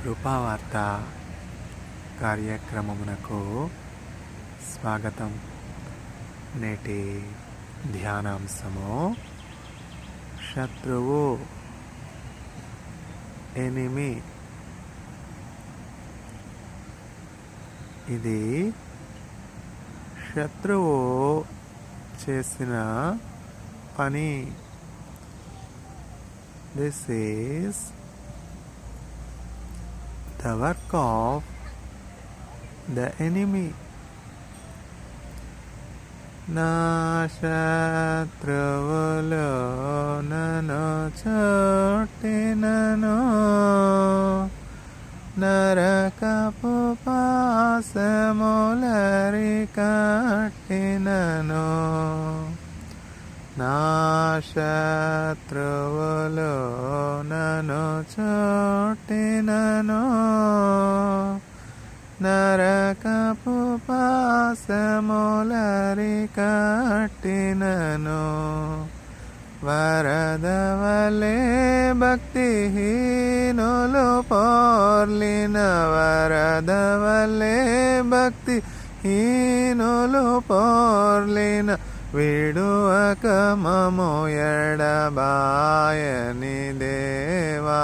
కృపావార్త కార్యక్రమమునకు స్వాగతం. నేటి ధ్యానాంశము శత్రువు ఎనిమి. ఇది శత్రువు చేసిన పని. This is the work of the enemy. నా శత్రువులు నన్ను చుట్టినను, నరకపు పాశములరి కట్టినను. నా శత్రువులు నన్ను చుట్టినను, నరకపు పాశములరి కట్టినను. వరద వలె భక్తిహీనులు పోర్లిన, వరద వలె భక్తిహీనులు పోర్లిన, విడువక మము ఎడబాయని దేవా,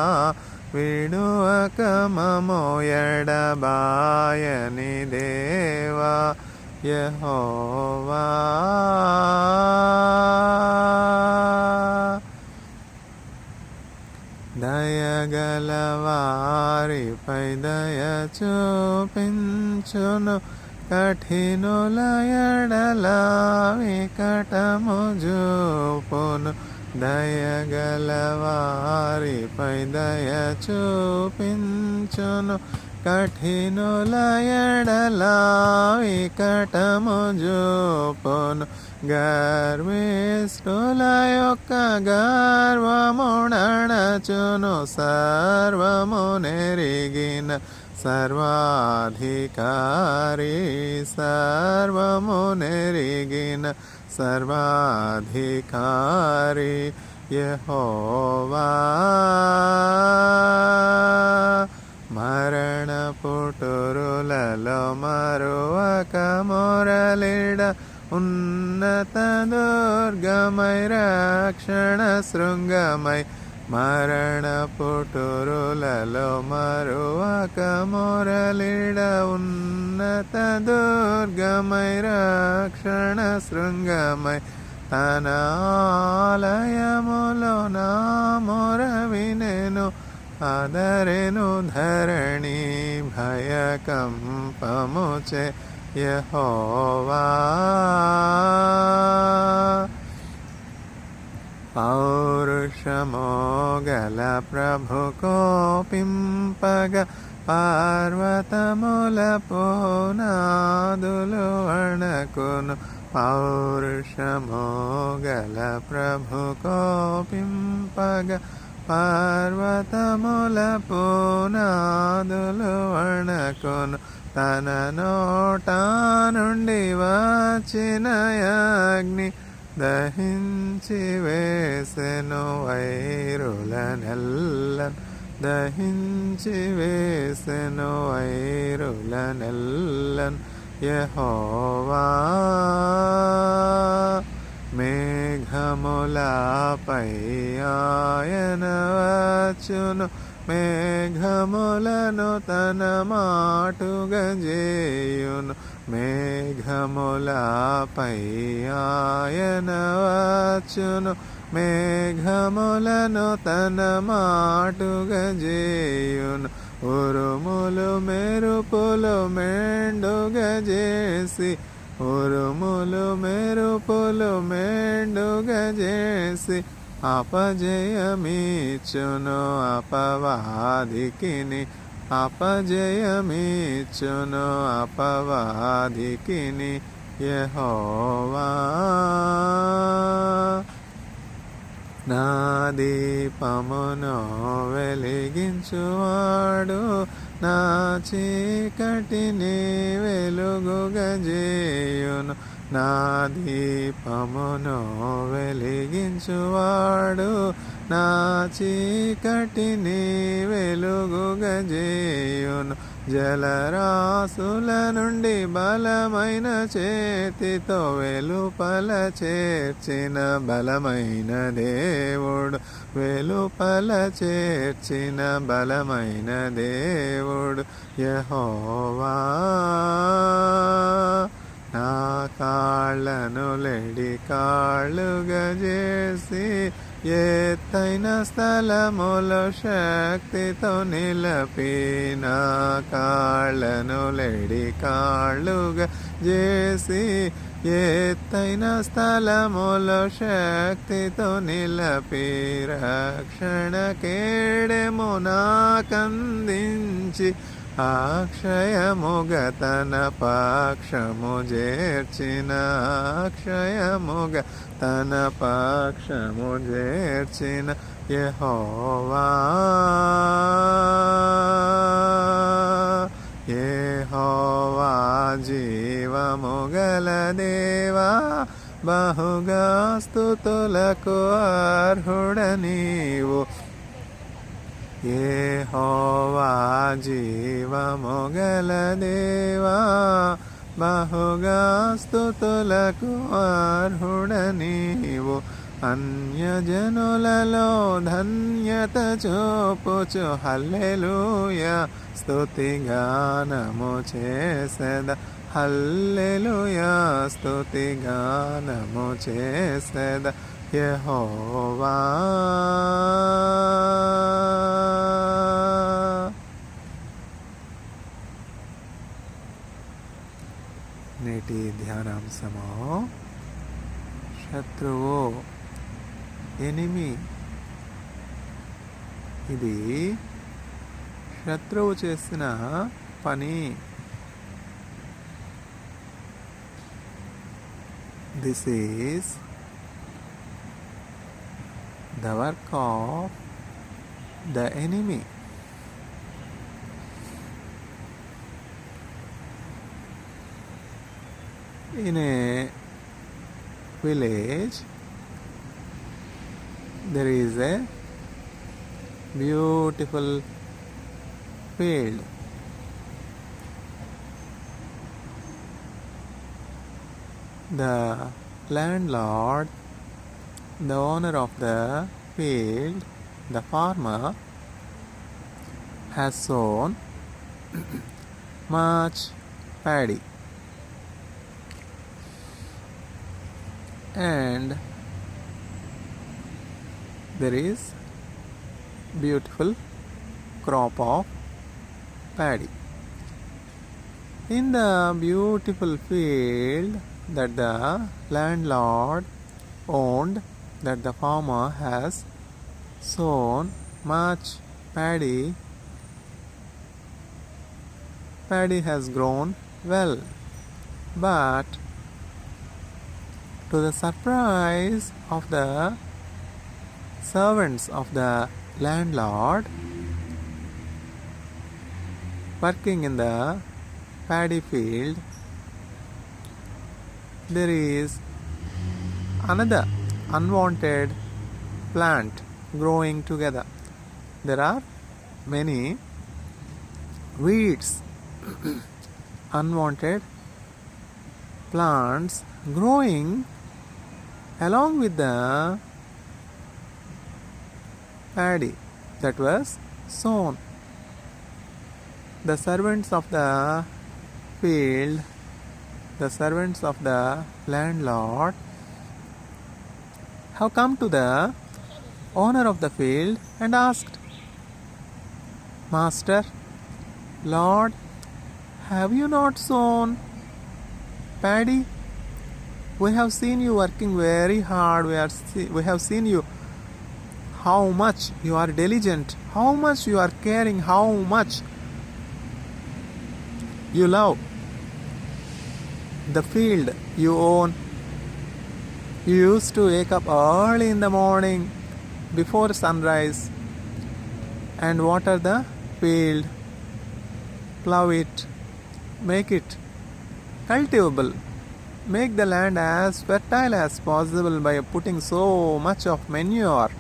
విడువక మము ఎడబాయని దేవా యెహోవా. దయగల వారిపై దయ చూపించును, కఠినుల ఎడల వికటము చూపును. దయగల వారిపై దయ చూపించును, కఠినుల ఎడల వికటము చూపును. గర్విష్ఠుల యొక్క గర్వమునణచును, సర్వము నెరిగిన సర్వాధికారి, సర్వము నెరిగిన సర్వాధికారి యెహోవా. మరణ పుటురులలో మరువక మొరలిడ, ఉన్నత దుర్గమై రక్షణ శృంగమై. మరణ పుటురులలో మరువక మొరలిడ, ఉన్నత దుర్గమై రక్షణ శృంగమై. తన ఆలయములో నా మొర వినెను, ఆదరెను ధరణి భయకంపముచే యెహోవా. పౌరుషమో గల ప్రభు కోపింపగ, పర్వతముల పునాదులు వణకును. పౌరుషమో గల ప్రభు కోపింపగ, పర్వతముల పునాదులు వణకును. తన నోట నుండి వచ్చిన అగ్ని దహించి వేసెను వైరులనెల్లన్, దహించి వేసెను వైరులనెల్లన్ యెహోవా. మేఘములపై ఆయన వచ్చును, మేఘములను తన మాటుగా చేయును. మేఘములపై ఆయన వచ్చును, మేఘములను తన మాటుగా చేయును. ఉరుములు మెరుపులు మెండుగా చేసి, ఉరుములు మెరుపులు మెండుగా చేసి, అపజయమిచ్చును అపవాదికిని, అపజయమిచ్చును అపవాదికిని యెహోవా. నా దీపమును వెలిగించువాడు, నా చీకటిని వెలుగుగా చేయును. నా దీపమును వెలిగించువాడు, నా చీకటిని వెలుగుగజేయును జలరాశుల నుండి బలమైన చేతితో వెలుపల చేర్చిన బలమైన దేవుడు వెలుపల చేర్చిన బలమైన దేవుడు యెహోవా నా కాళ్ళను లెడి కాళ్ళుగా చేసి ఎత్తైన స్థలములో శక్తితో నిలపిన కాళ్ళను లెడి కాళ్ళుగా చేసి ఎత్తైన స్థలములో శక్తితో నిలపి రక్షణ కేడెము నాకందించి అక్షయముగ తన పక్షము చేర్చిన అక్షయముగ తన పక్షము చేర్చిన యెహోవా యెహోవా జీవము గల దేవా బహుగా స్తుతులకు అర్హుడ నీవు యెహోవా జీవము గల దేవా బహుగా స్తుతులకు అర్హుడ నీవు అన్యజనులలో ధన్యత చూపుచు హల్లెలూయా స్తుతిగానము చేసెద హల్లెలూయా స్తుతిగానము చేసెద యెహోవా నేటి ధ్యానాంశము శత్రువు ఎనిమి ఇది శత్రువు చేసిన పని this is the work of the enemy. In a village, there is a beautiful field. The landlord, the owner of the field, the farmer, has sown much paddy, and there is beautiful crop of paddy. In the beautiful field that the landlord owned, that the farmer has sown much paddy has grown well, but to the surprise of the servants of the landlord working in the paddy field, there is another unwanted plant growing together. There are many weeds, unwanted plants growing along with the paddy that was sown. The servants of the field, the servants of the landlord, have come to the owner of the field and asked, Master, Lord, have you not sown paddy? We have seen you working very hard. We have seen you how much you are diligent, how much you are caring, how much you love the field you own. You used to wake up early in the morning before sunrise and water the field, plow it, make it cultivable, make the land as fertile as possible by putting so much of manure.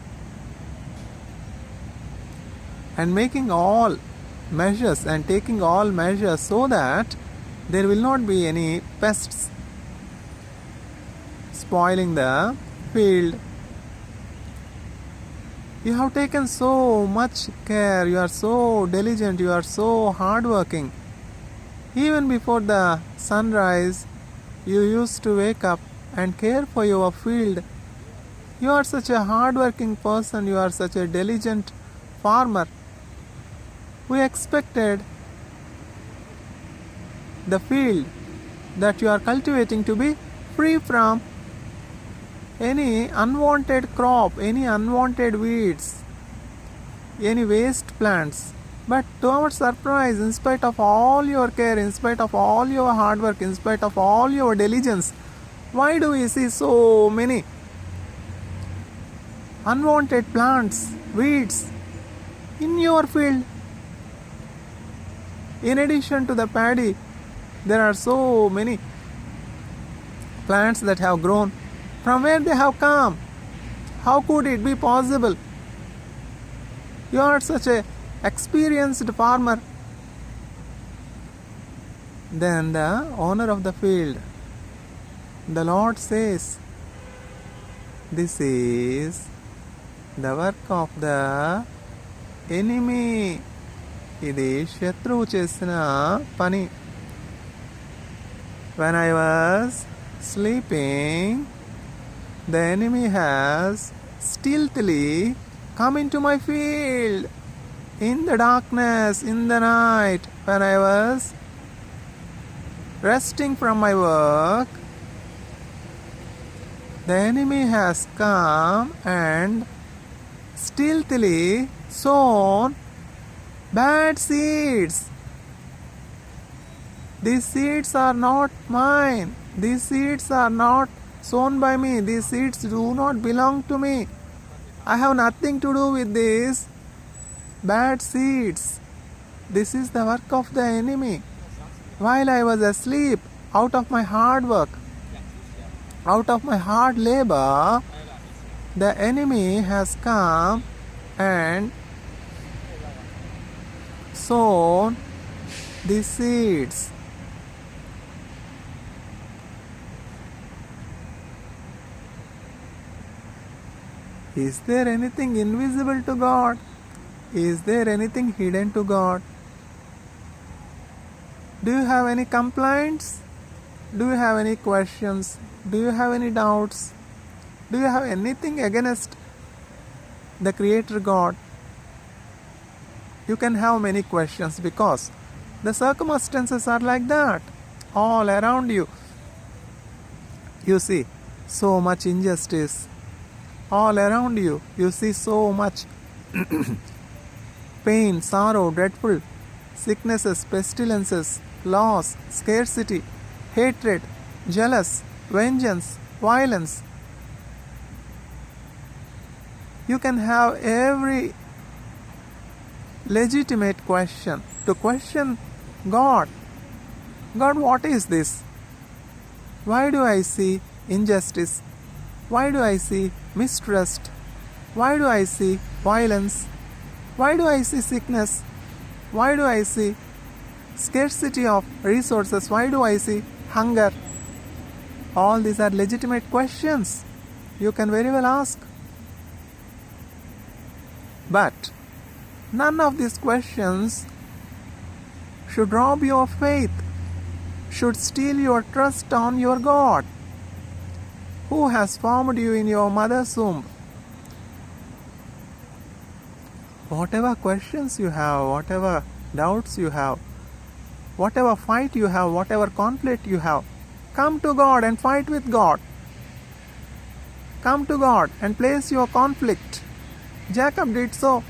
and making all measures and taking all measures so that there will not be any pests spoiling the field. You have taken so much care, you are so diligent, you are so hardworking. Even before the sunrise, you used to wake up and care for your field. You are such a hardworking person, you are such a diligent farmer. We expected the field that you are cultivating to be free from any unwanted crop, any unwanted weeds, any waste plants. But to our surprise, in spite of all your care, in spite of all your hard work, in spite of all your diligence, why do we see so many unwanted plants, weeds in your field? In addition to the paddy, there are so many plants that have grown. From where they have come? How could it be possible? You are such a experienced farmer. Then the owner of the field, the Lord says, this is the work of the enemy. ఇది శత్రువు చేసిన పని. When I was sleeping, the enemy has stealthily come into my field in the darkness, in the night, when I was resting from my work. The enemy has come and stealthily sown bad seeds. These seeds are not mine. These seeds are not sown by me. These seeds do not belong to me. I have nothing to do with these bad seeds. This is the work of the enemy. While I was asleep, out of my hard work, out of my hard labor, the enemy has come and sown these seeds. Is there anything invisible to God? Is there anything hidden to God? Do you have any complaints? Do you have any questions? Do you have any doubts? Do you have anything against the Creator God? You can have many questions because the circumstances are like that. All around you, you see so much injustice. All around you, you see so much pain, sorrow, dreadful sicknesses, pestilences, loss, scarcity, hatred, jealous, vengeance, violence. You can have every legitimate question to question God. God, what is this? Why do I see injustice? Why do I see mistrust? Why do I see violence? Why do I see sickness? Why do I see scarcity of resources? Why do I see hunger? All these are legitimate questions you can very well ask. But none of these questions should rob you of faith, should steal your trust on your God, who has formed you in your mother's womb. Whatever questions you have, whatever doubts you have, whatever fight you have, whatever conflict you have, come to God and fight with God. Come to God and place your conflict. Jacob did so.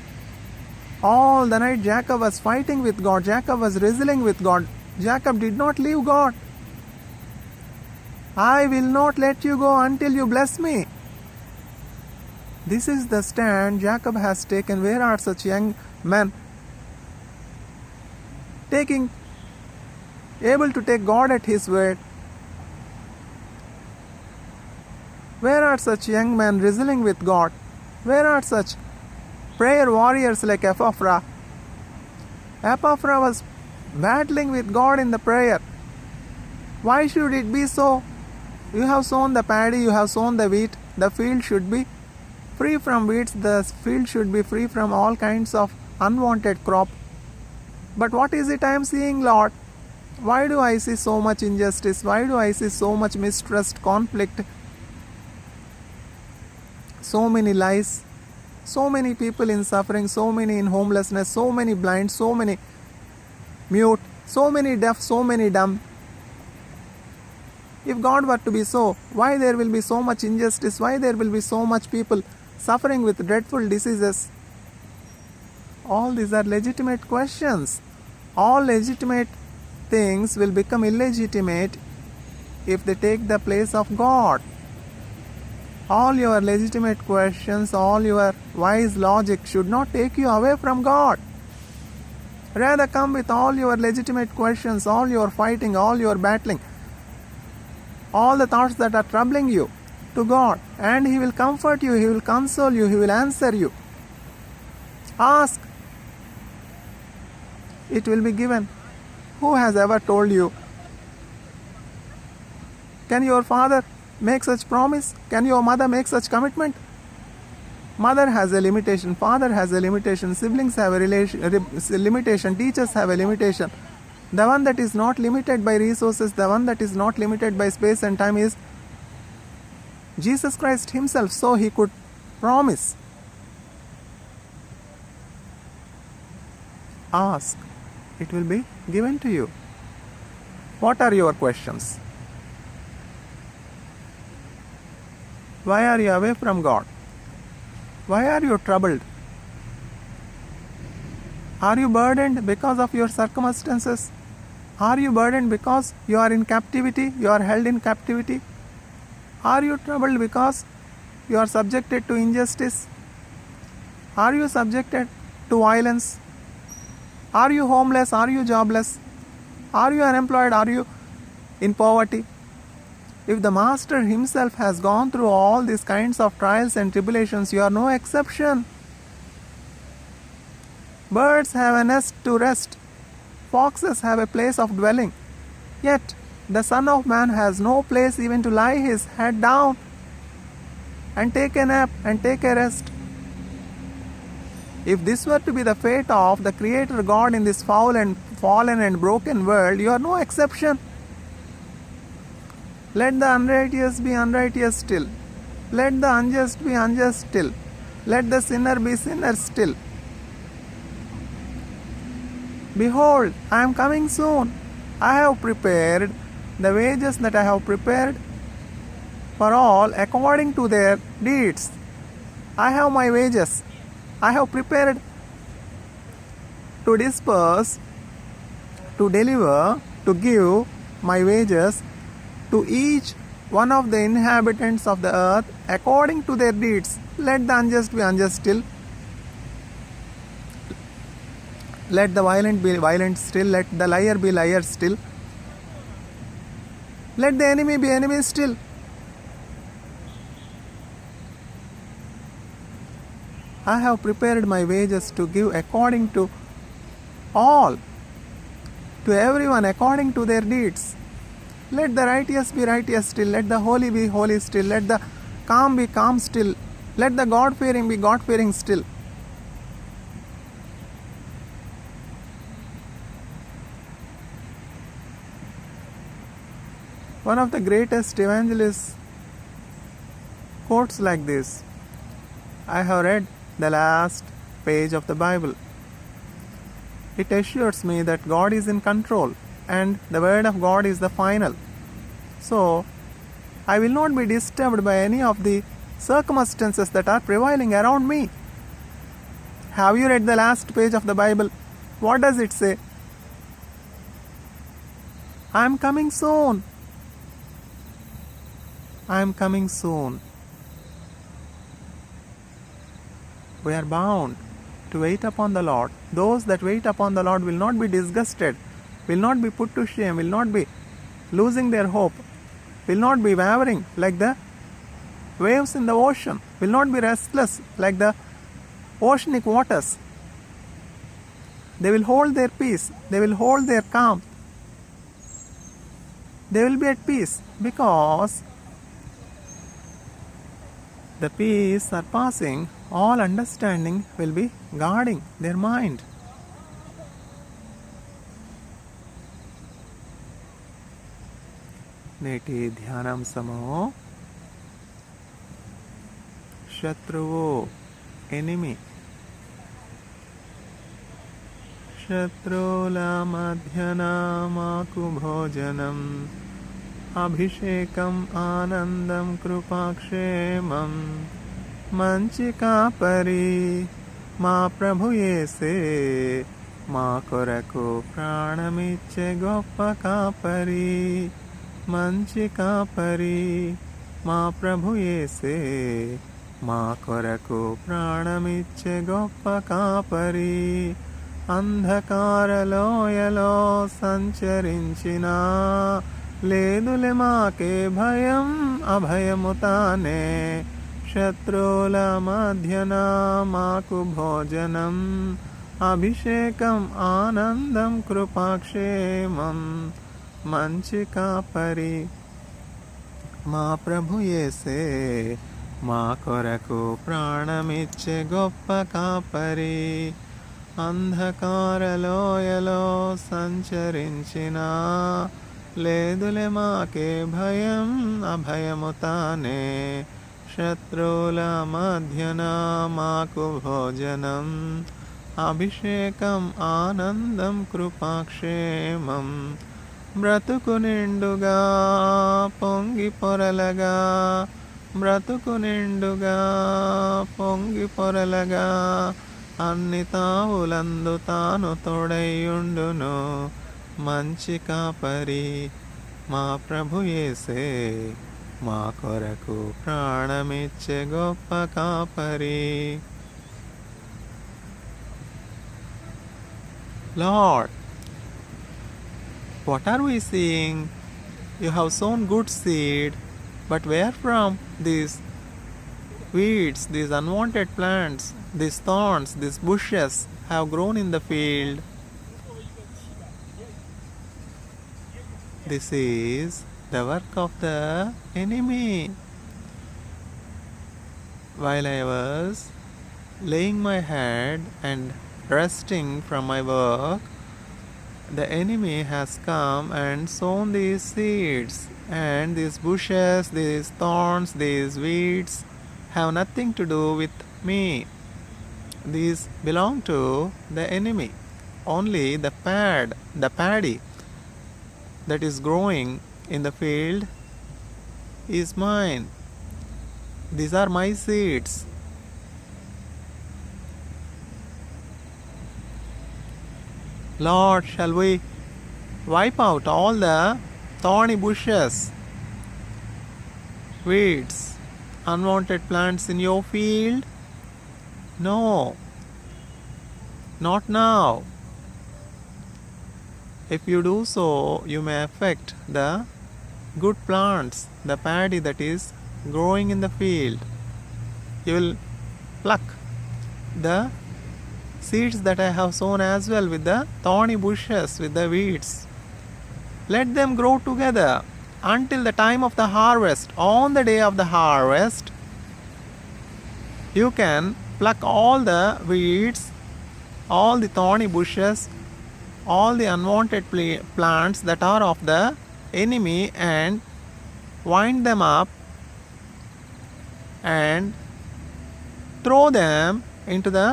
All the night Jacob was fighting with God. Jacob was wrestling with God. Jacob did not leave God. I will not let you go until you bless me. This is the stand Jacob has taken. Where are such young men able to take God at His word? Where are such young men wrestling with God? Where are such prayer warriors like Ephraim Epaphras was battling with God in the prayer. Why should it be so? You have sown the paddy, you have sown the wheat. The field should be free from weeds. The field should be free from all kinds of unwanted crop. But what is it I am seeing, Lord? Why do I see so much injustice? Why do I see so much mistrust, conflict, so many lies, so many people in suffering, so many in homelessness, so many blind, so many mute, so many deaf, so many dumb? If God were to be so, why there will be so much injustice? Why there will be so much people suffering with dreadful diseases? All these are legitimate questions. All legitimate things will become illegitimate if they take the place of God. All your legitimate questions, all your wise logic should not take you away from God. Rather, come with all your legitimate questions, all your fighting, all your battling, all the thoughts that are troubling you to God, and He will comfort you, He will console you, He will answer you. Ask, it will be given. Who has ever told you? Can your father make such promise? Can your mother make such commitment? Mother has a limitation, father has a limitation, siblings have a limitation, teachers have a limitation. The one that is not limited by resources, the one that is not limited by space and time is Jesus Christ Himself, so He could promise. Ask, it will be given to you. What are your questions? Why are you away from God? Why are you troubled? Are you burdened because of your circumstances? Are you burdened because you are in captivity? You are held in captivity? Are you troubled because you are subjected to injustice? Are you subjected to violence? Are you homeless? Are you jobless? Are you unemployed? Are you in poverty? If the Master Himself has gone through all these kinds of trials and tribulations, you are no exception. Birds have a nest to rest. Foxes have a place of dwelling. Yet, the Son of Man has no place even to lie His head down and take a nap and take a rest. If this were to be the fate of the Creator God in this foul and fallen and broken world, you are no exception. Let the unrighteous be unrighteous still. Let the unjust be unjust still. Let the sinner be sinner still. Behold, I am coming soon. I have prepared the wages that I have prepared for all according to their deeds. I have my wages. I have prepared to disperse, to deliver, to give my wages to each one of the inhabitants of the earth according to their deeds. Let the unjust be unjust still. Let the violent be violent still. Let the liar be liar still. Let the enemy be enemy still. I have prepared my wages to give according to all, to everyone according to their deeds. Let the righteous be righteous still. Let the holy be holy still. Let the calm be calm still. Let the God-fearing be God-fearing still. One of the greatest evangelists quotes like this: I have read the last page of the Bible. It assures me that God is in control and the word of God is the final. So, I will not be disturbed by any of the circumstances that are prevailing around me. Have you read the last page of the Bible? What does it say? I am coming soon. I am coming soon. We are bound to wait upon the Lord. Those that wait upon the Lord will not be disgusted, will not be put to shame, will not be losing their hope, will not be wavering like the waves in the ocean, will not be restless like the oceanic waters. They will hold their peace. They will hold their calm. They will be at peace because the peace surpassing all understanding will be guarding their mind. నేటి ధ్యానాంశము శత్రువు enemy. శత్రువుల మధ్యన మాకు భోజనం, అభిషేకం ఆనందం కృపాక్షేమం. మంచి కాపరి మా ప్రభు యేసే, మా కొరకు ప్రాణమిచ్చే గొప్ప కాపరి. మంచి కాపరి మా ప్రభు యేసే, మా కొరకు ప్రాణమిచ్చే గొప్ప కాపరి. అంధకార లోయలో సంచరించినా లేదులే మాకే భయం, అభయము తానే. శత్రువుల మధ్యన మాకు భోజనం, అభిషేకం ఆనందం కృపాక్షేమం. మంచి కాపరి మా ప్రభు యేసే, మా కొరకు ప్రాణమిచ్చే గొప్ప కాపరి. అంధకార లోయలో సంచరించినా లేదులే మాకే భయం, అభయము తానే. శత్రువుల మధ్యన మాకు భోజనం, అభిషేకం ఆనందం కృపాక్షేమం. బ్రతుకు నిండుగా పొంగి పొరలగా, బ్రతుకు నిండుగా పొంగి పొరలగా, అన్ని తావులందు తాను తోడైయుండును. మంచి కాపరి మా ప్రభు యేసే, మా కొరకు ప్రాణమిచ్చే గొప్ప కాపరి. Lord, what are we seeing? You have sown good seed, but where from these weeds, these unwanted plants, these thorns, these bushes have grown in the field? This is the work of the enemy. While I was laying my head and resting from my work, the enemy has come and sown these seeds, and these bushes, these thorns, these weeds have nothing to do with me. These belong to the enemy. Only the paddy that is growing in the field is mine. These are my seeds. Lord, shall we wipe out all the thorny bushes, weeds, unwanted plants in your field? No, not now. If you do so, you may affect the good plants, the paddy that is growing in the field. You will pluck the seeds that I have sown as well with the thorny bushes, with the weeds. Let them grow together until the time of the harvest. On the day of the harvest, you can pluck all the weeds, all the thorny bushes, all the unwanted plants that are of the enemy, and wind them up and throw them into the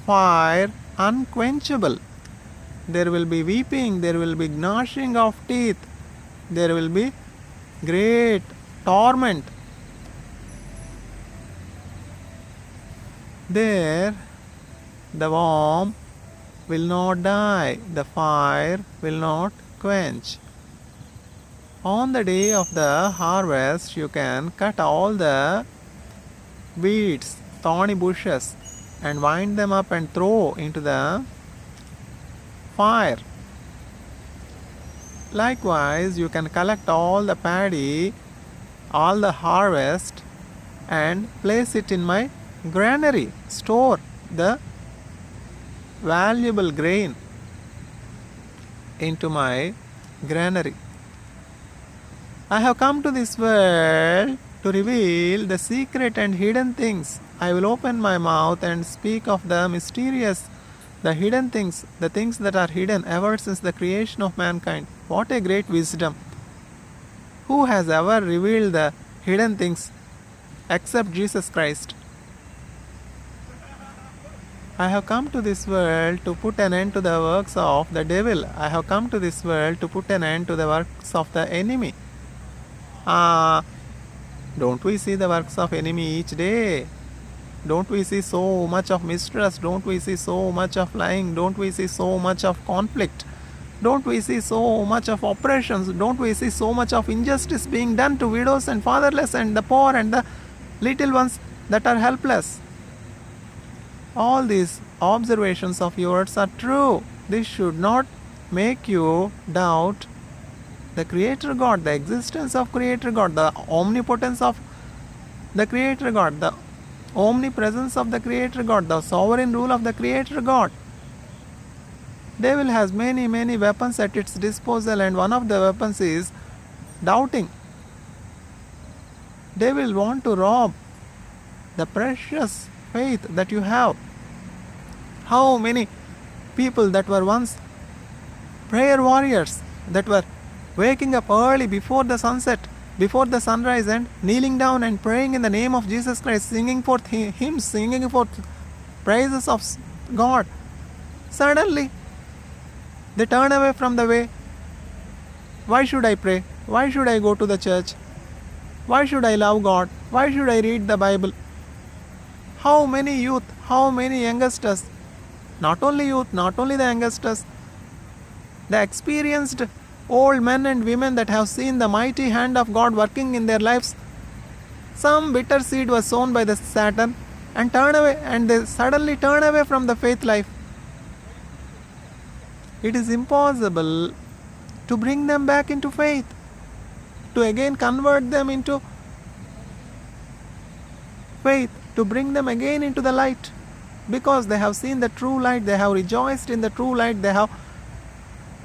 fire unquenchable. There will be weeping, there will be gnashing of teeth, there will be great torment. There the worm will not die, the fire will not quench. On the day of the harvest, you can cut all the weeds, thorny bushes, and wind them up and throw into the fire. Likewise, you can collect all the paddy, all the harvest, and place it in my granary, store the valuable grain into my granary. I have come to this world to reveal the secret and hidden things. I will open my mouth and speak of the mysterious, the hidden things, the things that are hidden ever since the creation of mankind. What a great wisdom! Who has ever revealed the hidden things except Jesus Christ? I have come to this world to put an end to the works of the devil. I have come to this world to put an end to the works of the enemy. Don't we see the works of enemy each day? Don't we see so much of mistrust? Don't we see so much of lying? Don't we see so much of conflict? Don't we see so much of oppressions? Don't we see so much of injustice being done to widows and fatherless and the poor and the little ones that are helpless? All these observations of yours are true. This should not make you doubt the Creator God, the existence of Creator God, the omnipotence of the Creator God, the omnipresence of the Creator God, the sovereign rule of the Creator God. Devil has many weapons at its disposal, and one of the weapons is doubting. Devil want to rob the precious faith that you have. How many people that were once prayer warriors, that were waking up early before the sunset, before the sunrise, and kneeling down and praying in the name of Jesus Christ, singing forth hymns, singing forth praises of God. Suddenly, they turn away from the way. Why should I pray? Why should I go to the church? Why should I love God? Why should I read the Bible? How many youth, how many youngsters, not only youth, not only the youngsters, the experienced old men and women that have seen the mighty hand of God working in their lives, some bitter seed was sown by the Satan and they suddenly turn away from the faith life. It is impossible to bring them back into faith, to again convert them into faith, to bring them again into the light, because they have seen the true light, they have rejoiced in the true light, they have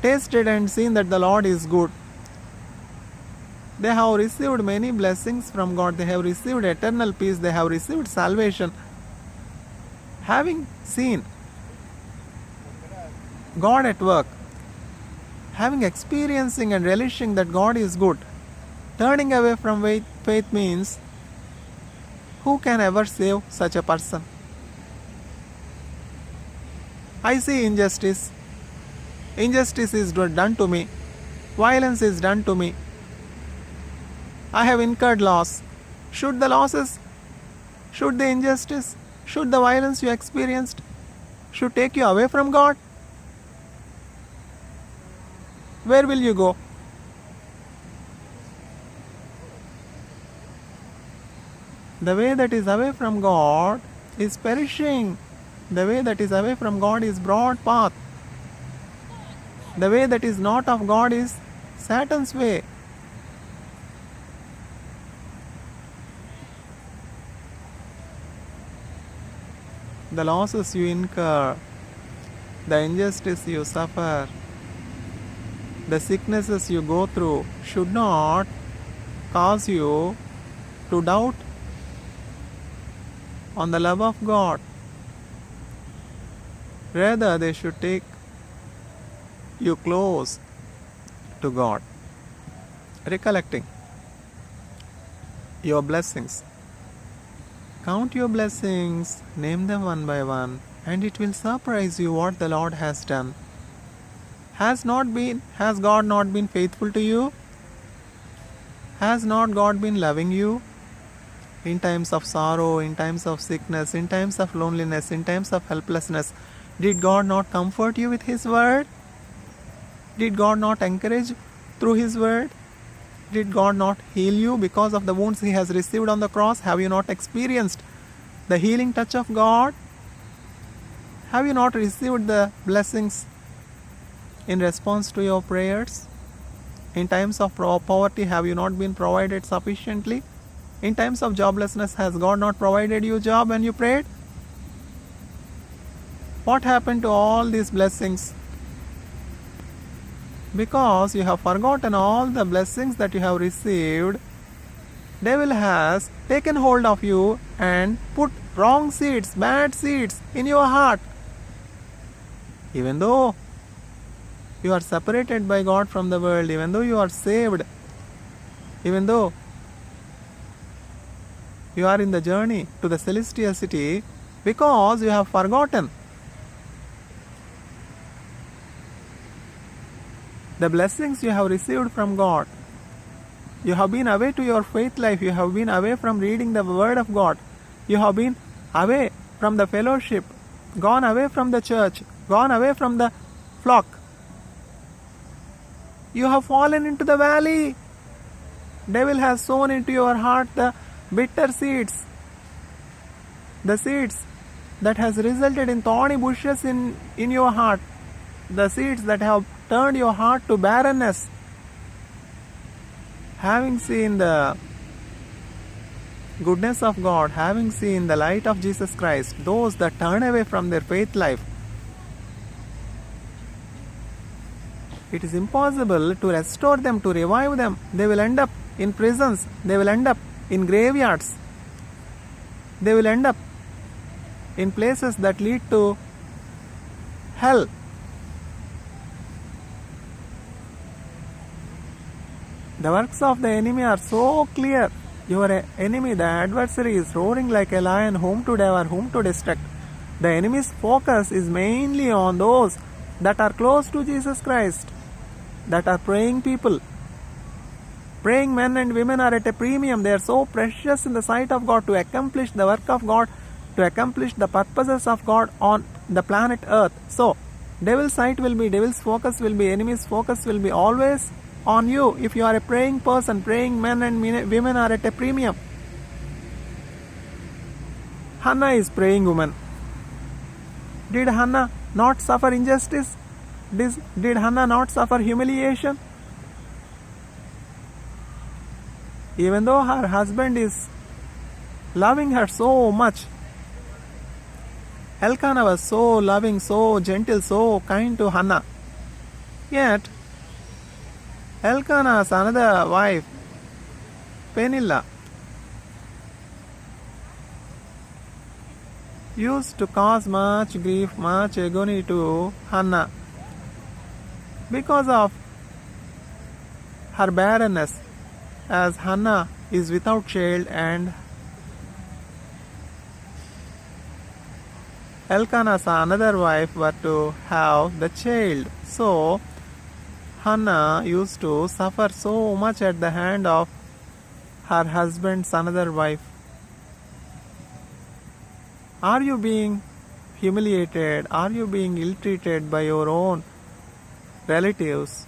tasted and seen that the Lord is good. They have received many blessings from God, they have received eternal peace, they have received salvation. Having seen God at work, having experiencing and relishing that God is good, turning away from faith means, who can ever save such a person? I see injustice. Injustice is done to me. Violence is done to me. I have incurred loss. Should the losses, should the injustice, should the violence you experienced, should take you away from God? Where will you go? The way that is away from God is perishing. The way that is away from God is broad path. The way that is not of God is Satan's way. The losses you incur, the injustice you suffer, the sicknesses you go through should not cause you to doubt on the love of God. Rather, they should take you close to God, recollecting your blessings. Count your blessings, name them one by one, and it will surprise you what the Lord has done. Has God not been faithful to you? Has not God been loving you? In times of sorrow, in times of sickness, in times of loneliness, in times of helplessness, did God not comfort you with His word? Did God not encourage through His word? Did God not heal you because of the wounds He has received on the cross? Have you not experienced the healing touch of God? Have you not received the blessings in response to your prayers? In times of poverty, have you not been provided sufficiently? In times of joblessness, has God not provided you a job when you prayed? What happened to all these blessings? Because you have forgotten all the blessings that you have received, devil has taken hold of you and put wrong seeds, bad seeds in your heart. Even though you are separated by God from the world, even though you are saved, even though you are in the journey to the celestial city, because you have forgotten the blessings you have received from God. You have been away to your faith life. You have been away from reading the Word of God. You have been away from the fellowship, gone away from the church, gone away from the flock. You have fallen into the valley. Devil has sown into your heart the bitter seeds, the seeds that has resulted in thorny bushes in your heart, the seeds that have turned your heart to barrenness. Having seen the goodness of God, having seen the light of Jesus Christ, those that turn away from their faith life, it is impossible to restore them, to revive them. They will end up in prisons, they will end up in graveyards, they will end up in places that lead to hell. The works of the enemy are so clear. Your enemy, the adversary, is roaring like a lion, whom to devour, whom to destruct. The enemy's focus is mainly on those that are close to Jesus Christ, that are praying people. Praying men and women are at a premium. They are so precious in the sight of God to accomplish the work of God, to accomplish the purposes of God on the planet Earth. So, devil's focus will be, enemy's focus will be always on you. If you are a praying person, praying men and women are at a premium. Hannah is praying woman. Did Hannah not suffer injustice? Did Hannah not suffer humiliation? Even though her husband is loving her so much, Elkanah was so loving, so gentle, so kind to Hannah. Yet, Elkanah's another wife, Peninnah, used to cause much grief, much agony to Hannah because of her barrenness, as Hannah is without child and Elkanah's another wife were to have the child. So, Hannah used to suffer so much at the hand of her husband's another wife. Are you being humiliated? Are you being ill-treated by your own relatives,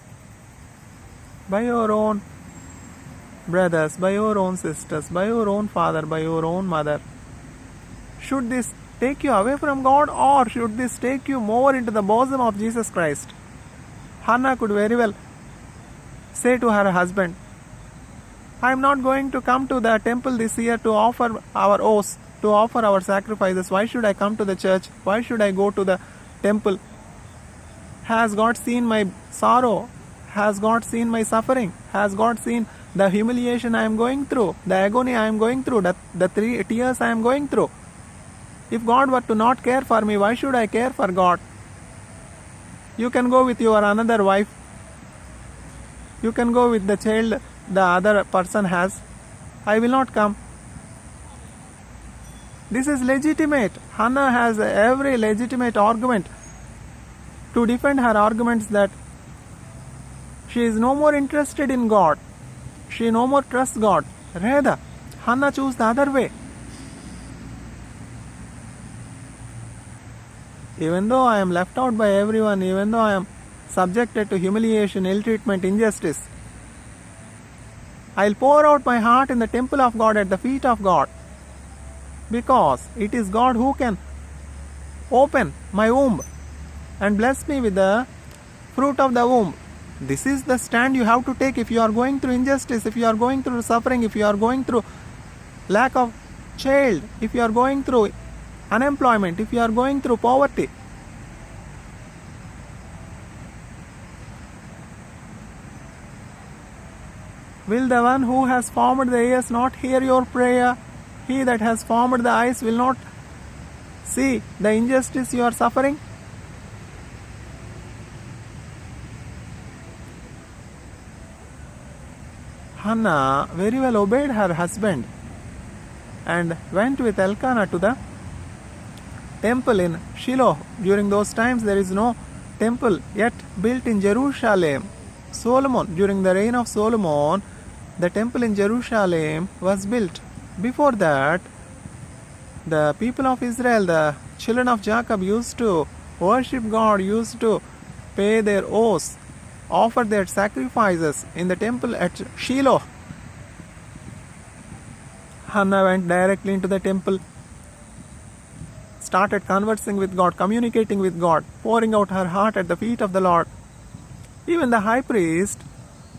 by your own brothers, by your own sisters, by your own father, by your own mother? Should this take you away from God, or should this take you more into the bosom of Jesus Christ? Hannah could very well say to her husband, I am not going to come to the temple this year to offer our oaths, to offer our sacrifices. Why should I come to the church? Why should I go to the temple? Has God seen my sorrow? Has God seen my suffering? Has God seen the humiliation I am going through, the agony I am going through, the tears I am going through? If God were to not care for me, why should I care for God? You can go with your another wife. You can go with the child the other person has. I will not come. This is legitimate. Hannah has every legitimate argument to defend her arguments that she is no more interested in God. She no more trusts God. Rather, Hannah chose the other way. Even though I am left out by everyone, even though I am subjected to humiliation, ill-treatment, injustice, I will pour out my heart in the temple of God, at the feet of God, because it is God who can open my womb and bless me with the fruit of the womb. This is the stand you have to take if you are going through injustice, if you are going through suffering, if you are going through lack of child, if you are going through unemployment, if you are going through poverty. Will the one who has formed the ears not hear your prayer? He that has formed the eyes will not see the injustice you are suffering? Hannah very well obeyed her husband and went with Elkanah to the temple in Shiloh. During those times there is no temple yet built in Jerusalem. During the reign of Solomon, the temple in Jerusalem was built. Before that, the people of Israel, the children of Jacob, used to worship God, used to pay their oaths, offer their sacrifices in the temple at Shiloh. Hannah went directly into the temple, started conversing with God, communicating with God, pouring out her heart at the feet of the Lord. Even the high priest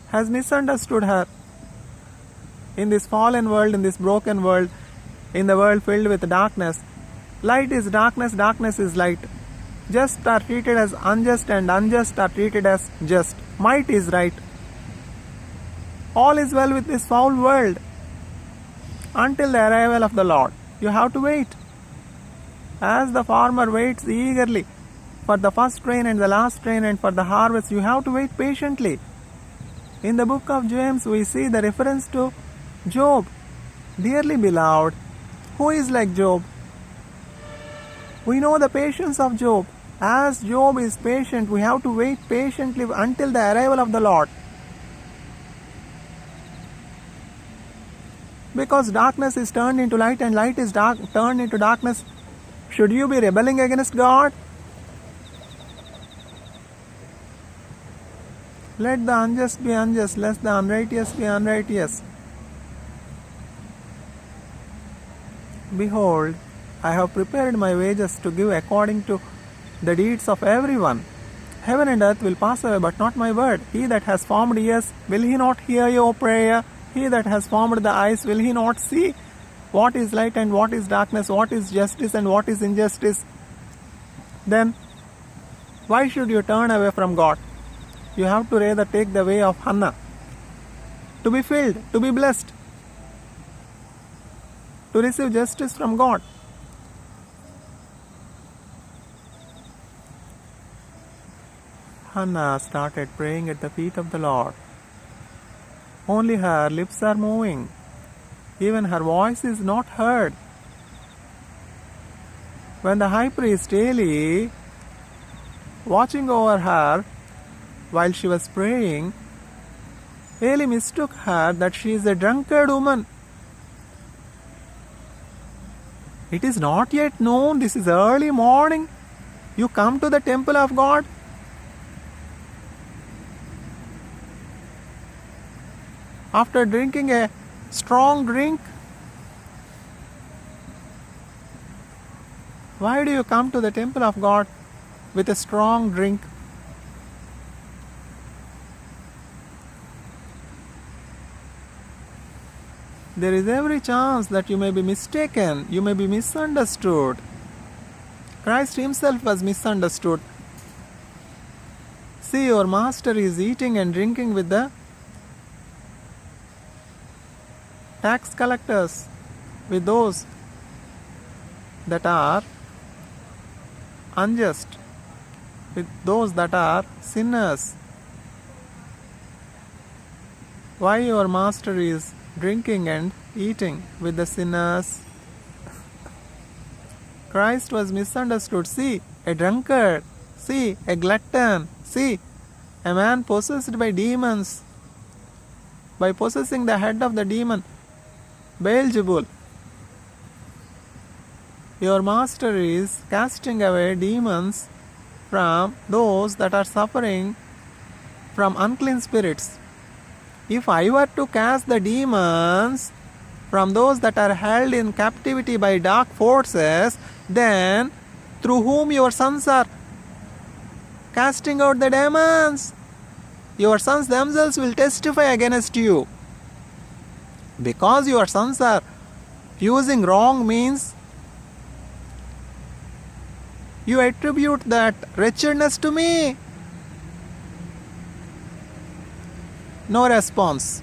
has misunderstood her. In this fallen world, in this broken world, in the world filled with darkness, light is darkness, darkness is light. Just are treated as unjust and unjust are treated as just. Might is right. All is well with this foul world until the arrival of the Lord. You have to wait. As the farmer waits eagerly for the first rain and the last rain and for the harvest, you have to wait patiently. In the book of James, we see the reference to Job. Dearly beloved, who is like Job? We know the patience of Job. As Job is patient, we have to wait patiently until the arrival of the Lord. Because darkness is turned into light and light is turned into darkness, should you be rebelling against God? Let the unjust be unjust, let the unrighteous be unrighteous. Behold, I have prepared my wages to give according to the deeds of everyone. Heaven and earth will pass away, but not my word. He that has formed ears, will he not hear your prayer? He that has formed the eyes, will he not see what is light and what is darkness, what is justice and what is injustice? Then, why should you turn away from God? You have to rather take the way of Hannah, to be filled, to be blessed, to receive justice from God. Hannah started praying at the feet of the Lord. Only her lips are moving. Even her voice is not heard. When the high priest Eli, watching over her while she was praying, Eli mistook her that she is a drunkard woman. It is not yet noon, this is early morning. You come to the temple of God. After drinking a strong drink, why do you come to the temple of God with a strong drink? There is every chance that you may be mistaken, you may be misunderstood. Christ himself was misunderstood. See, your master is eating and drinking with the tax collectors, with those that are unjust, with those that are sinners. Why your master is drinking and eating with the sinners? Christ was misunderstood. See, a drunkard. See, a glutton. See, a man possessed by demons, by possessing the head of the demon, Beelzebul. Your master is casting away demons from those that are suffering from unclean spirits. If I were to cast the demons from those that are held in captivity by dark forces, then through whom your sons are casting out the demons, your sons themselves will testify against you. Because your sons are using wrong means, you attribute that wretchedness to me. No response.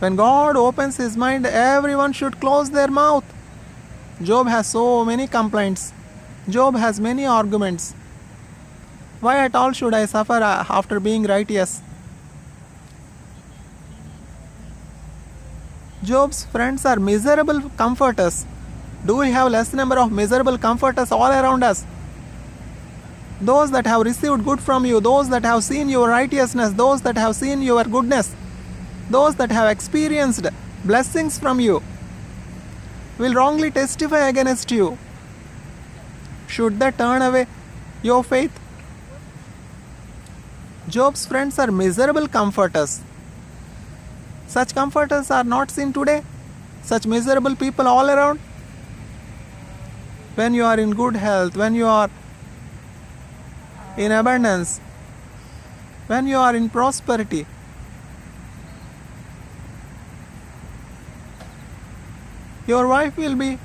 When God opens his mind, everyone should close their mouth. Job has so many complaints. Job has many arguments. Why at all should I suffer after being righteous? Job's friends are miserable comforters. Do we have less number of miserable comforters all around us? Those that have received good from you, those that have seen your righteousness, those that have seen your goodness, those that have experienced blessings from you, will wrongly testify against you. Should they turn away your faith? Job's friends are miserable comforters. Such comforters are not seen today. Such miserable people all around. When you are in good health, when you are in abundance, when you are in prosperity, your wife will be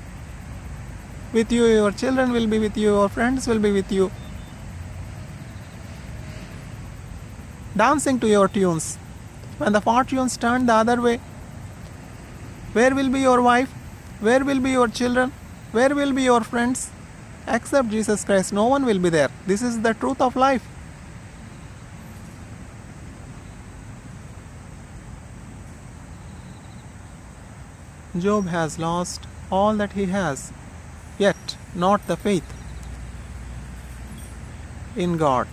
with you, your children will be with you, your friends will be with you, dancing to your tunes. When the fortunes turn the other way, where will be your wife? Where will be your children? Where will be your friends? Except Jesus Christ, no one will be there. This is the truth of life. Job has lost all that he has, yet not the faith in God.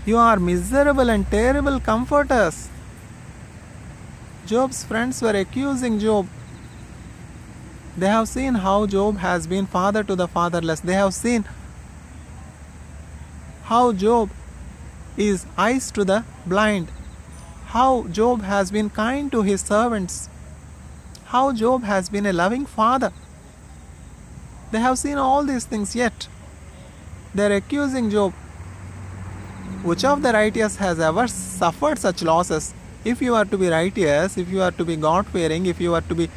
You are miserable and terrible comforters. Job's friends were accusing Job. They have seen how Job has been father to the fatherless. They have seen how Job is eyes to the blind. How Job has been kind to his servants. How Job has been a loving father. They have seen all these things, yet they are accusing Job. Which of the righteous has ever suffered such losses? If you are to be righteous, if you are to be God-fearing, if you are to be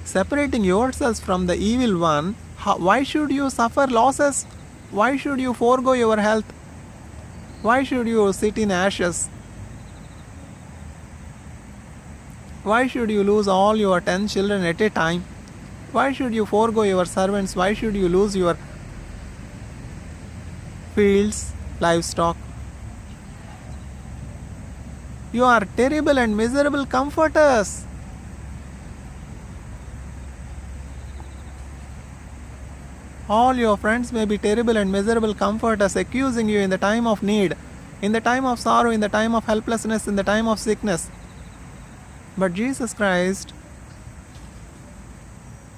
separating yourselves from the evil one, why should you suffer losses? Why should you forego your health? Why should you sit in ashes? Why should you lose all your 10 children at a time? Why should you forego your servants? Why should you lose your fields, livestock? You are terrible and miserable comforters. All your friends may be terrible and miserable comforters, accusing you in the time of need, in the time of sorrow, in the time of helplessness, in the time of sickness. But Jesus Christ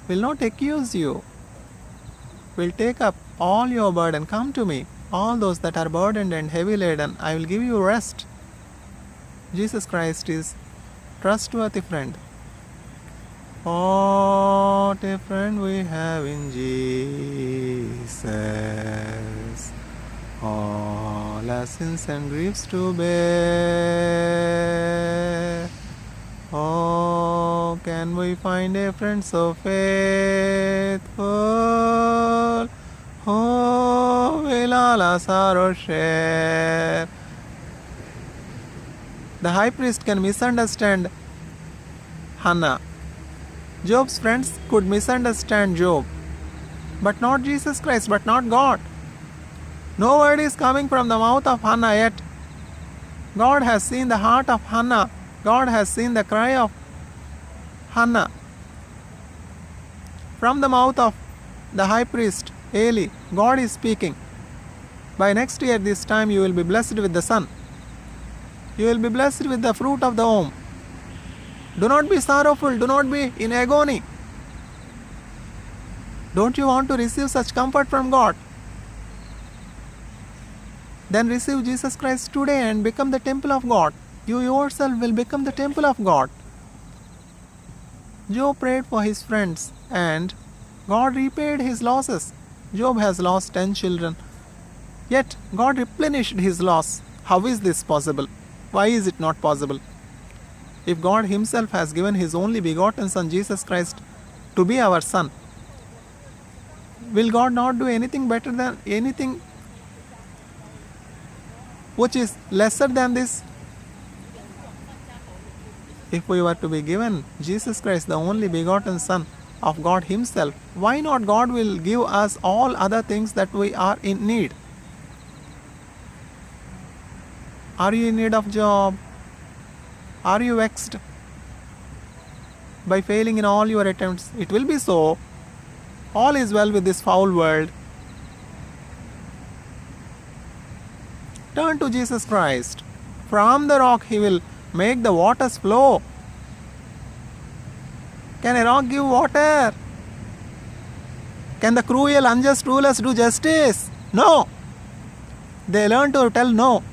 will not accuse you, will take up all your burden. Come to me, all those that are burdened and heavy laden, I will give you rest. Jesus Christ is trustworthy friend. What a friend we have in Jesus. All our sins and griefs to bear. Oh, can we find a friend so faithful? Oh, will all our sorrow share. The high priest can misunderstand Hannah. Job's friends could misunderstand Job, but not Jesus Christ, but not God. No word is coming from the mouth of Hannah yet. God has seen the heart of Hannah. God has seen the cry of Hannah. From the mouth of the high priest Eli, God is speaking. By next year this time you will be blessed with the son. You will be blessed with the fruit of the womb. Do not be sorrowful. Do not be in agony. Don't you want to receive such comfort from God? Then receive Jesus Christ today and become the temple of God. You yourself will become the temple of God. Job prayed for his friends and God repaid his losses. Job has lost 10 children. Yet God replenished his loss. How is this possible? Why is it not possible? If God himself has given his only begotten Son Jesus Christ to be our son, will God not do anything better than anything which is lesser than this? If we were to be given Jesus Christ, the only begotten Son of God Himself, why not God will give us all other things that we are in need? Are you in need of job? Are you vexed by failing in all your attempts? It will be so. All is well with this foul world. Turn to Jesus Christ. From the rock He will make the waters flow. Can a rock give water? Can the cruel, unjust rulers do justice? No. They learn to tell no.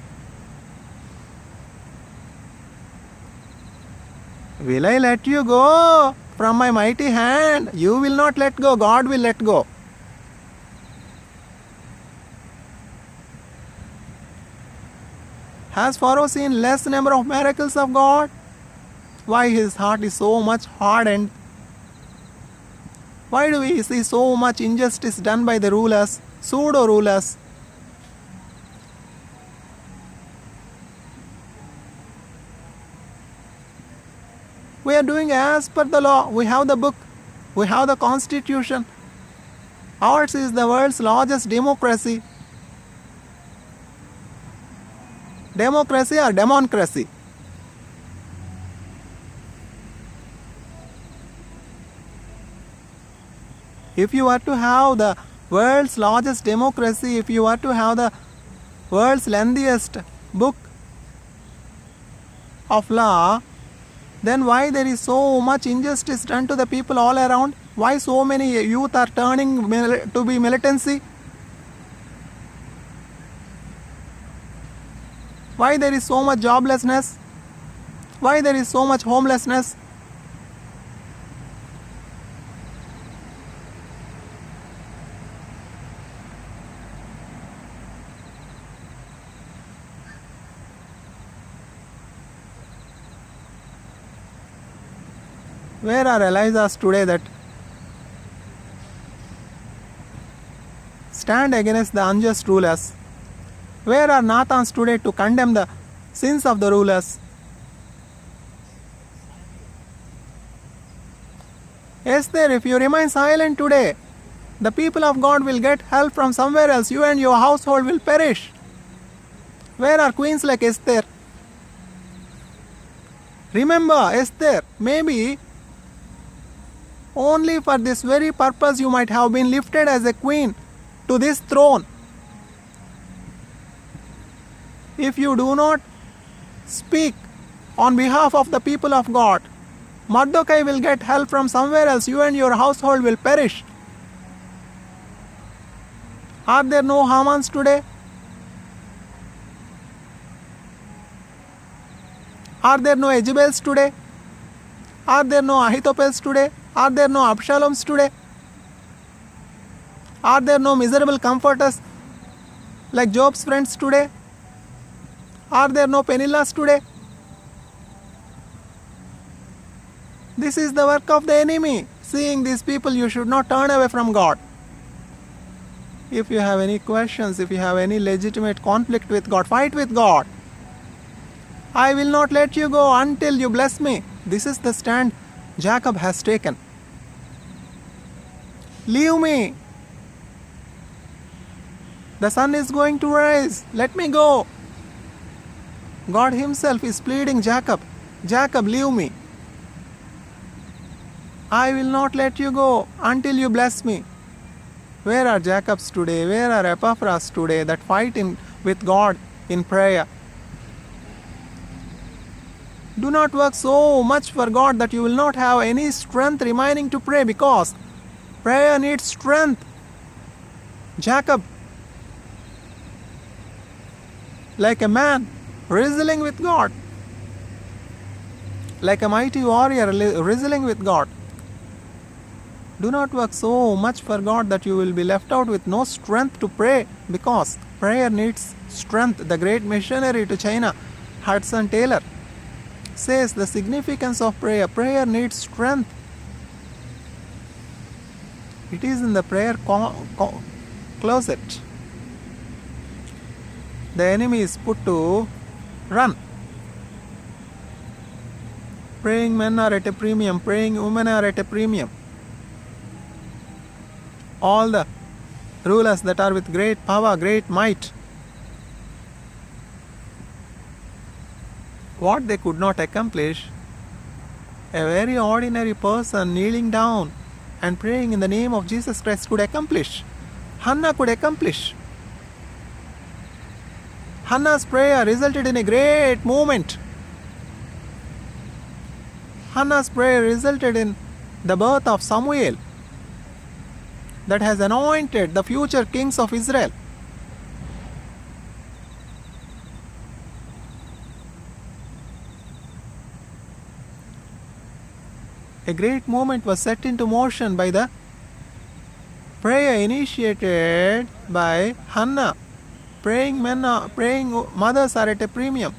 Will I let you go from my mighty hand? You will not let go. God will let go. Has Pharaoh seen less number of miracles of God? Why his heart is so much hardened? Why do we see so much injustice done by the rulers, pseudo-rulers? We are doing as per the law. We have the book. We have the constitution. Ours is the world's largest democracy. Democracy or democracy? If you are to have the world's largest democracy, if you are to have the world's lengthiest book of law, then why there is so much injustice done to the people all around? Why so many youth are turning to be militancy? Why there is so much joblessness? Why there is so much homelessness? Where are Elijahs today that stand against the unjust rulers? Where are Nathans today to condemn the sins of the rulers? Esther, if you remain silent today, the people of God will get help from somewhere else. You and your household will perish. Where are queens like Esther? Remember, Esther, maybe only for this very purpose you might have been lifted as a queen to this throne. If you do not speak on behalf of the people of God, Mordecai will get help from somewhere else. You and your household will perish. Are there no Hamans today? Are there no Jezebels today? Are there no Ahithophels today? Are there no Abshaloms today? Are there no miserable comforters like Job's friends today? Are there no Penillas today? This is the work of the enemy. Seeing these people, you should not turn away from God. If you have any questions, if you have any legitimate conflict with God, fight with God. I will not let you go until you bless me. This is the stand Jacob has taken. Leave me. The sun is going to rise. Let me go. God Himself is pleading Jacob. Jacob, leave me. I will not let you go until you bless me. Where are Jacobs today? Where are Epaphras today that fight with God in prayer? Do not work so much for God that you will not have any strength remaining to pray, because prayer needs strength. Jacob, like a man wrestling with God, like a mighty warrior wrestling with God. Do not work so much for God that you will be left out with no strength to pray, because prayer needs strength. The great missionary to China, Hudson Taylor, says the significance of prayer. Prayer needs strength. It is in the prayer closet the enemy is put to run. Praying men are at a premium. Praying women are at a premium. All the rulers that are with great power, great might, what they could not accomplish, a very ordinary person kneeling down and praying in the name of Jesus Christ could accomplish. Hannah could accomplish. Hannah's prayer resulted in a great movement. Hannah's prayer resulted in the birth of Samuel that has anointed the future kings of Israel. A great movement was set into motion by the prayer initiated by Hannah. Praying mothers are at a premium.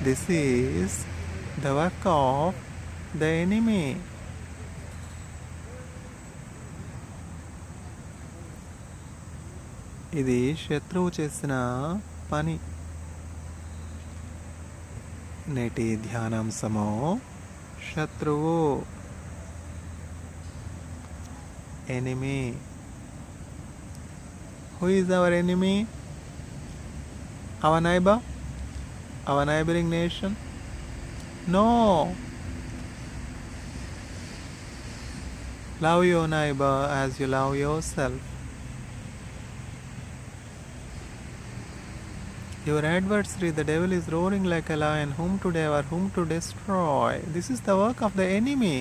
This is the work of the enemy. ఇది శత్రువు చేసిన పని. నేటి ధ్యానాంశము శత్రువు, enemy. Who is our enemy? Our neighbor? Our neighboring nation? No. Love your neighbor as you love yourself. Your adversary, the devil, is roaring like a lion, whom to devour, whom to destroy. This is the work of the enemy.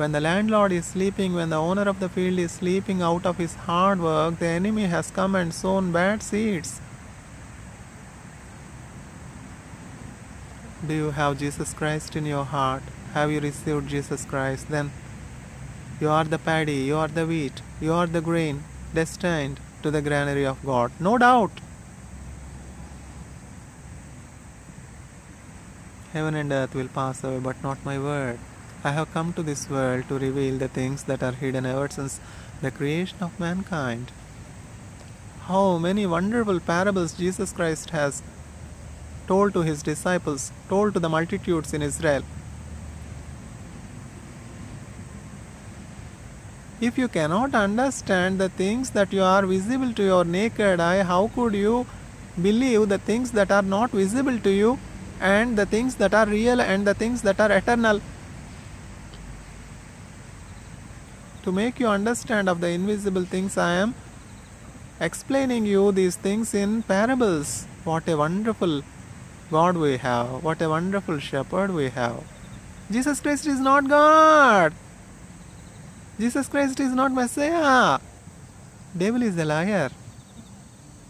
When the landlord is sleeping, when the owner of the field is sleeping out of his hard work, the enemy has come and sown bad seeds. Do you have Jesus Christ in your heart? Have you received Jesus Christ? Then you are the paddy, you are the wheat, you are the grain destined to the granary of God. No doubt. Heaven and earth will pass away, but not my word. I have come to this world to reveal the things that are hidden ever since the creation of mankind. How many wonderful parables Jesus Christ has told to his disciples, told to the multitudes in Israel. If you cannot understand the things that you are visible to your naked eye, how could you believe the things that are not visible to you, and the things that are real and the things that are eternal? To make you understand of the invisible things, I am explaining you these things in parables. What a wonderful God we have. What a wonderful shepherd we have. Jesus Christ is not God. Jesus Christ is not Messiah. Devil is a liar.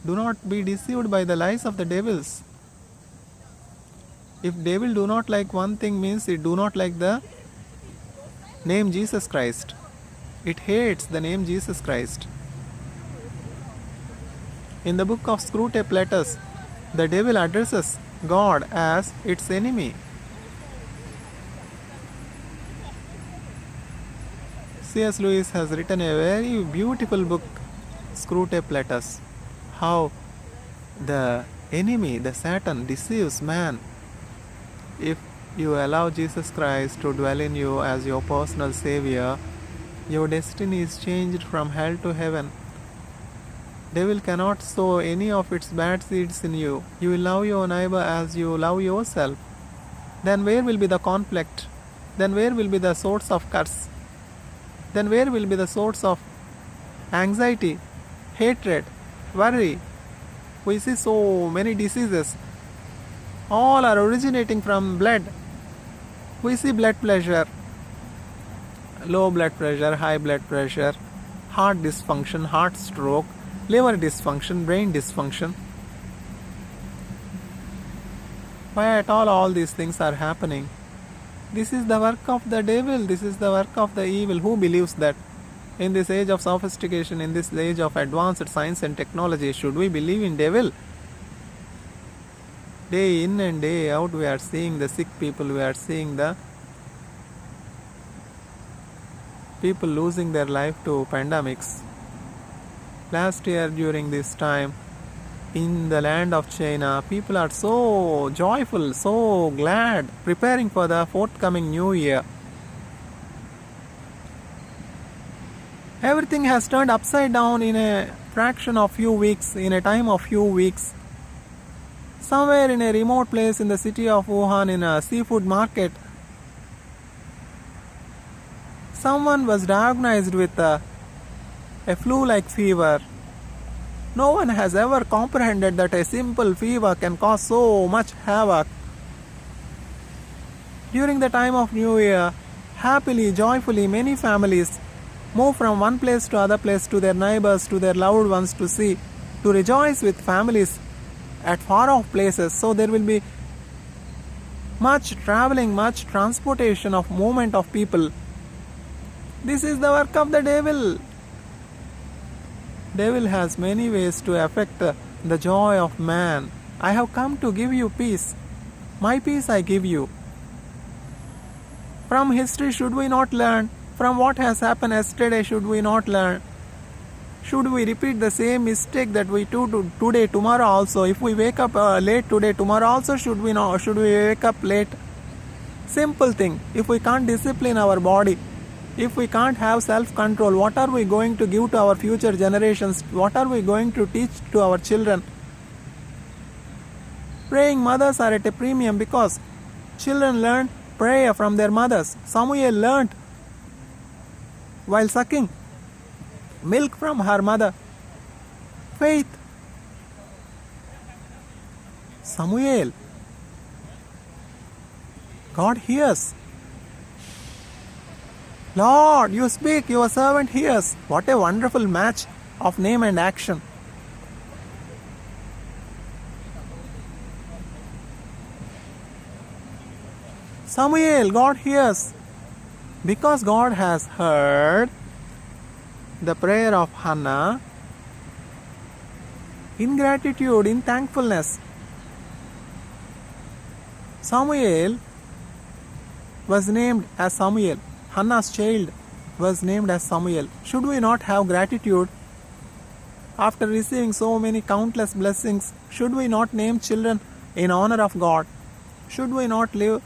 Do not be deceived by the lies of the devils. If devil do not like one thing, means it do not like the name Jesus Christ. It hates the name Jesus Christ. In the book of Screwtape Letters, the devil addresses God as its enemy. C.S. Lewis has written a very beautiful book, Screwtape Letters. How the enemy, the Satan, deceives man. If you allow Jesus Christ to dwell in you as your personal Savior, your destiny is changed from hell to heaven. Devil cannot sow any of its bad seeds in you. You will love your neighbor as you love yourself. Then where will be the conflict? Then where will be the source of curse? Then where will be the source of anxiety, hatred, worry? We see so many diseases. All are originating from blood. We see blood pressure, low blood pressure, high blood pressure, heart dysfunction, heart stroke, liver dysfunction, brain dysfunction. Why at all these things are happening? This is the work of the devil. This is the work of the evil. Who believes that? In this age of sophistication, in this age of advanced science and technology, should we believe in devil? Day in and day out we are seeing the sick people, we are seeing the people losing their life to pandemics. Last year during this time, in the land of China, people are so joyful, so glad, preparing for the forthcoming new year. Everything has turned upside down in a fraction of few weeks, in a time of few weeks. Somewhere in a remote place in the city of Wuhan, in a seafood market, someone was diagnosed with a flu-like fever. No one has ever comprehended that a simple fever can cause so much havoc. During the time of New Year, happily, joyfully, many families move from one place to other place, to their neighbors, to their loved ones, to rejoice with families at far off places. So there will be much traveling, much transportation of movement of people. This is the work of the devil. Devil has many ways to affect the joy of man. I have come to give you peace. My peace I give you. From history should we not learn? From what has happened yesterday should we not learn? Should we repeat the same mistake that we do today, tomorrow also? If we wake up late today, tomorrow also should we wake up late? Simple thing. If we can't discipline our body, if we can't have self-control, what are we going to give to our future generations? What are we going to teach to our children? Praying mothers are at a premium because children learn prayer from their mothers. Samuel learned while sucking milk from her mother. Faith. Samuel. God hears. Lord, you speak, your servant hears. What a wonderful match of name and action. Samuel, God hears. Because God has heard the prayer of Hannah, in gratitude, in thankfulness, Samuel was named as Samuel. Hannah's child was named as Samuel. Should we not have gratitude? After receiving so many countless blessings, should we not name children in honor of God? Should we not live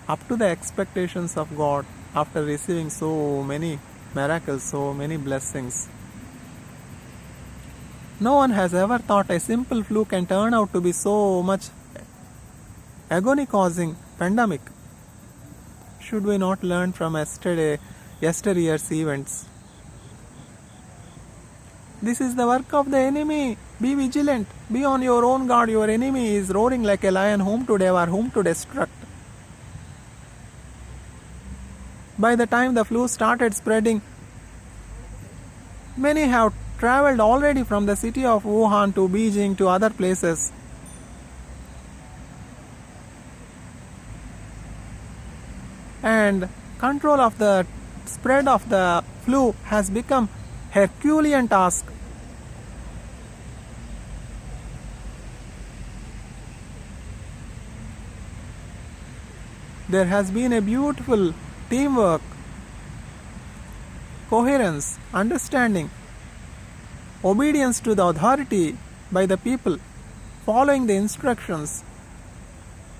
up to the expectations of God after receiving so many miracles, so many blessings? No one has ever thought a simple flu can turn out to be so much agony-causing pandemic. Should we not learn from yesteryear's events? This is the work of the enemy. Be vigilant. Be on your own guard. Your enemy is roaring like a lion, whom to devour, whom to destruct. By the time the flu started spreading, many have traveled already from the city of Wuhan to Beijing to other places. And control of the spread of the flu has become Herculean task. There has been a beautiful teamwork, coherence, understanding, obedience to the authority by the people, following the instructions,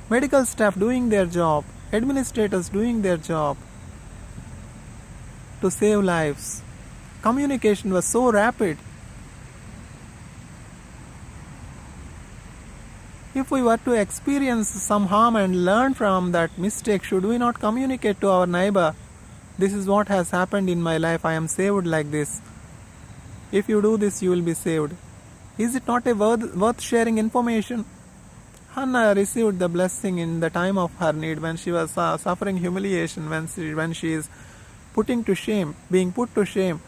medical staff doing their job, administrators doing their job to save lives. Communication was so rapid. If we were to experience some harm and learn from that mistake, should we not communicate to our neighbor, this is what has happened in my life, I am saved like this. If you do this, you will be saved. Is it not a worth sharing information? Hannah received the blessing in the time of her need, when she was suffering humiliation, when she is being put to shame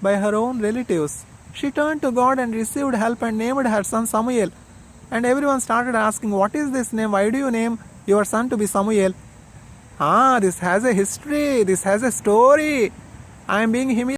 by her own relatives. She turned to God and received help and named her son Samuel. And everyone started asking, what is this name? Why do you name your son to be Samuel? This has a history. This has a story. I am being humiliated.